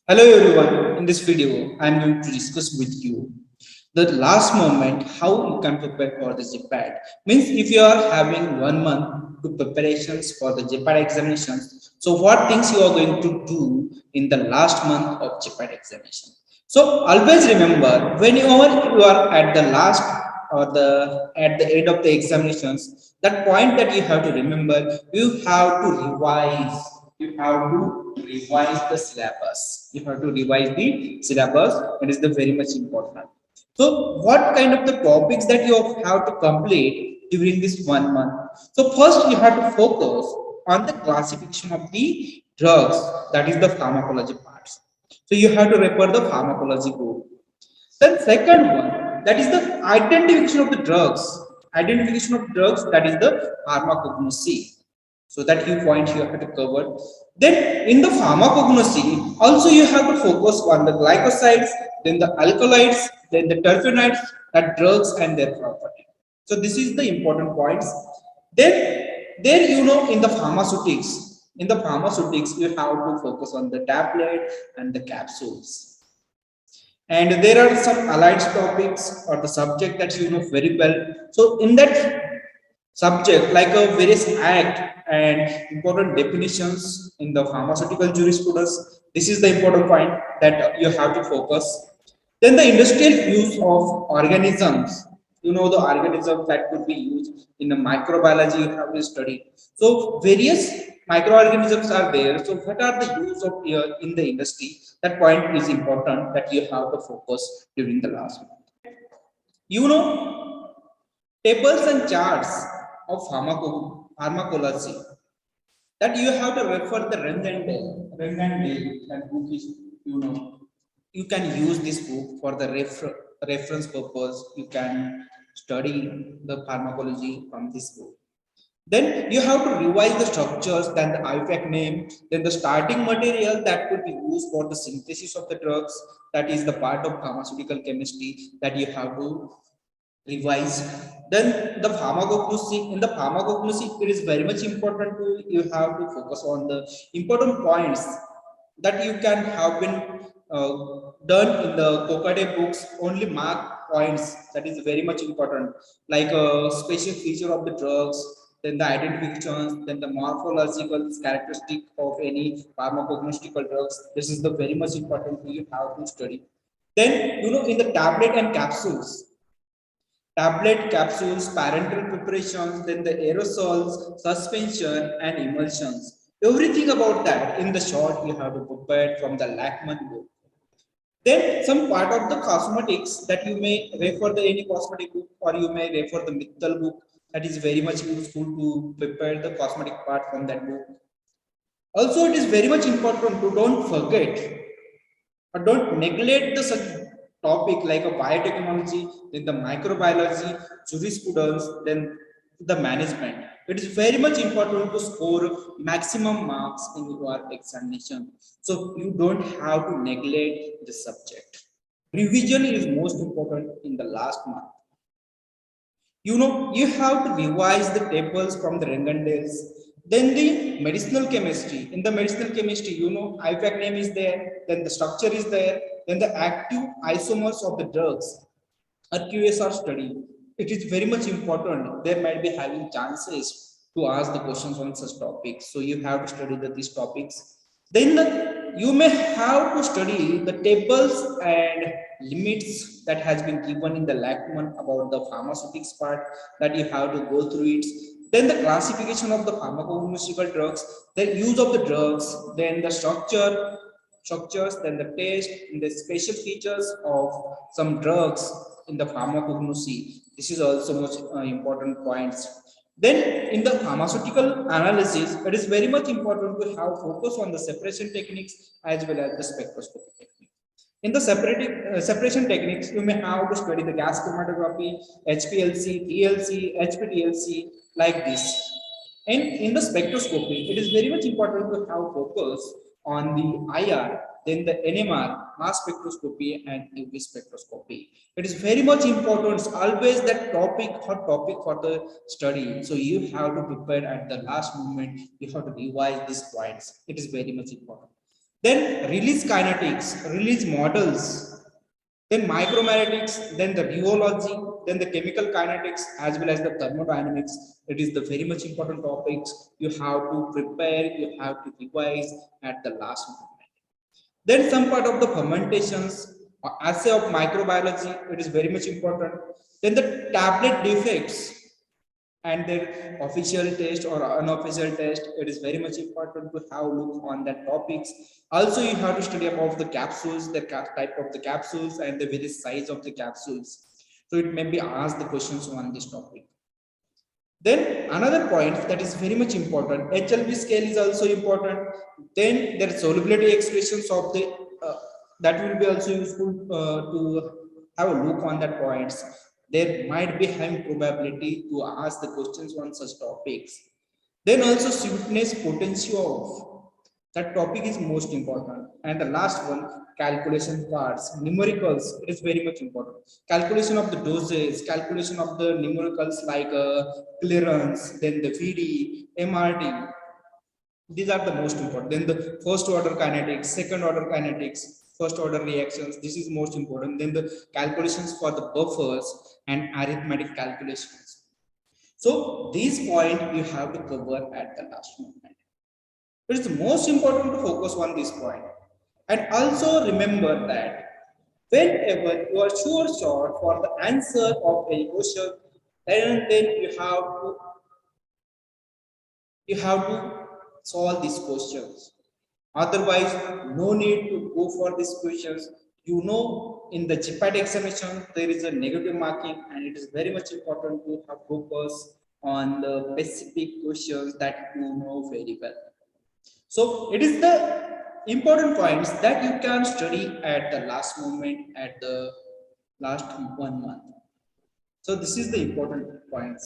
Hello everyone, in this video I am going to discuss with you the last moment how you can prepare for the GPAT. Means if you are having 1 month to preparations for the GPAT examinations, so what things you are going to do in the last month of GPAT examination. So always remember whenever you are at the last or the at the end of the examinations, that point that you have to remember, you have to revise. You have to revise the syllabus. You have to revise the syllabus. It is the very much important. So, what kind of the topics that you have to complete during this 1 month? So, first you have to focus on the classification of the drugs, that is the pharmacology parts. So, you have to refer the pharmacology book. Then, second one, that is the identification of the drugs. Identification of drugs, that is the pharmacognosy. So that you point you have to cover. Then in the pharmacognosy, also you have to focus on the glycosides, then the alkaloids, then the terpenoids, that drugs and their property. So this is the important points. Then there in the pharmaceutics you have to focus on the tablet and the capsules. And there are some allied topics or the subject that you know very well. So in that subject like a various act and important definitions in the pharmaceutical jurisprudence, this is the important point that you have to focus. Then the industrial use of organisms, the organisms that could be used in the microbiology you have to study. So various microorganisms are there, so what are the use of in the industry, that point is important that you have to focus during the last one. you know Tables and charts of pharmacology, that you have to refer the Rengandale, that book is, you know, you can use this book for the reference purpose. You can study the pharmacology from this book. Then you have to revise the structures, then the IFAC name, then the starting material that could be used for the synthesis of the drugs. That is the part of pharmaceutical chemistry that you have to revise. Then the pharmacognosy, in the pharmacognosy it is very much important to you have to focus on the important points that you can have been done in the Kokade books, only mark points, that is very much important, like a special feature of the drugs, then the identifications, then the morphological characteristic of any pharmacognostical drugs. This is the very much important you have to study. Then in the tablet and capsules, tablet, capsules, parenteral preparations, then the aerosols, suspension, and emulsions. Everything about that in the short you have to prepare from the Lackman book. Then some part of the cosmetics that you may refer the any cosmetic book, or you may refer the Mittal book. That is very much useful to prepare the cosmetic part from that book. Also, it is very much important to don't forget or don't neglect the such topic like a biotechnology, then the microbiology, jurisprudence, then the management. It is very much important to score maximum marks in your examination. So you don't have to neglect the subject. Revision is most important in the last month. You have to revise the tables from the Rengandales. Then the medicinal chemistry. In the medicinal chemistry, IFAC name is there, then the structure is there, then the active isomers of the drugs or QSR study. It is very much important. There might be having chances to ask the questions on such topics. So you have to study these topics. Then you may have to study the tables and limits that has been given in the Lackman about the pharmaceutics part, that you have to go through it. Then the classification of the pharmacological drugs, the use of the drugs, then the structures, then the taste, and the special features of some drugs in the pharmacognosy. This is also most important points. Then in the pharmaceutical analysis, it is very much important to have focus on the separation techniques as well as the spectroscopy technique. In the separation techniques, you may have to study the gas chromatography, HPLC, TLC, HPTLC, like this. And in the spectroscopy, it is very much important to have focus on the IR, then the NMR, mass spectroscopy, and UV spectroscopy. It is very much important, always that hot topic for the study. So you have to prepare at the last moment, you have to revise these points. It is very much important. then release kinetics, release models, then micromagnetics, then the rheology, then the chemical kinetics as well as the thermodynamics. It is the very much important topics you have to prepare, you have to revise at the last moment. Then some part of the fermentations, assay of microbiology, it is very much important. Then the tablet defects and their official test or unofficial test, it is very much important to have a look on that topics. Also you have to study about the capsules, the type of the capsules and the various size of the capsules, so it may be asked the questions on this topic. Then another point that is very much important, HLV scale is also important. Then there are solubility expressions of the that will be also useful to have a look on that points. There might be high probability to ask the questions on such topics. Then also sweetness potential of that topic is most important. And the last one, calculation parts, numericals, it is very much important. Calculation of the doses, calculation of the numericals like clearance, then the VD, MRT. These are the most important. Then the first order kinetics, second order kinetics, first order reactions. This is most important. Then the calculations for the buffers and arithmetic calculations. So these points you have to cover at the last moment. It is most important to focus on this point. And also remember that whenever you are sure for the answer of a question, then you have to solve these questions. Otherwise, no need to go for these questions. You know, in the GPAT examination, there is a negative marking, and it is very much important to have focus on the specific questions that you know very well. So it is the important points that you can study at the last moment, at the last 1 month. So this is the important points.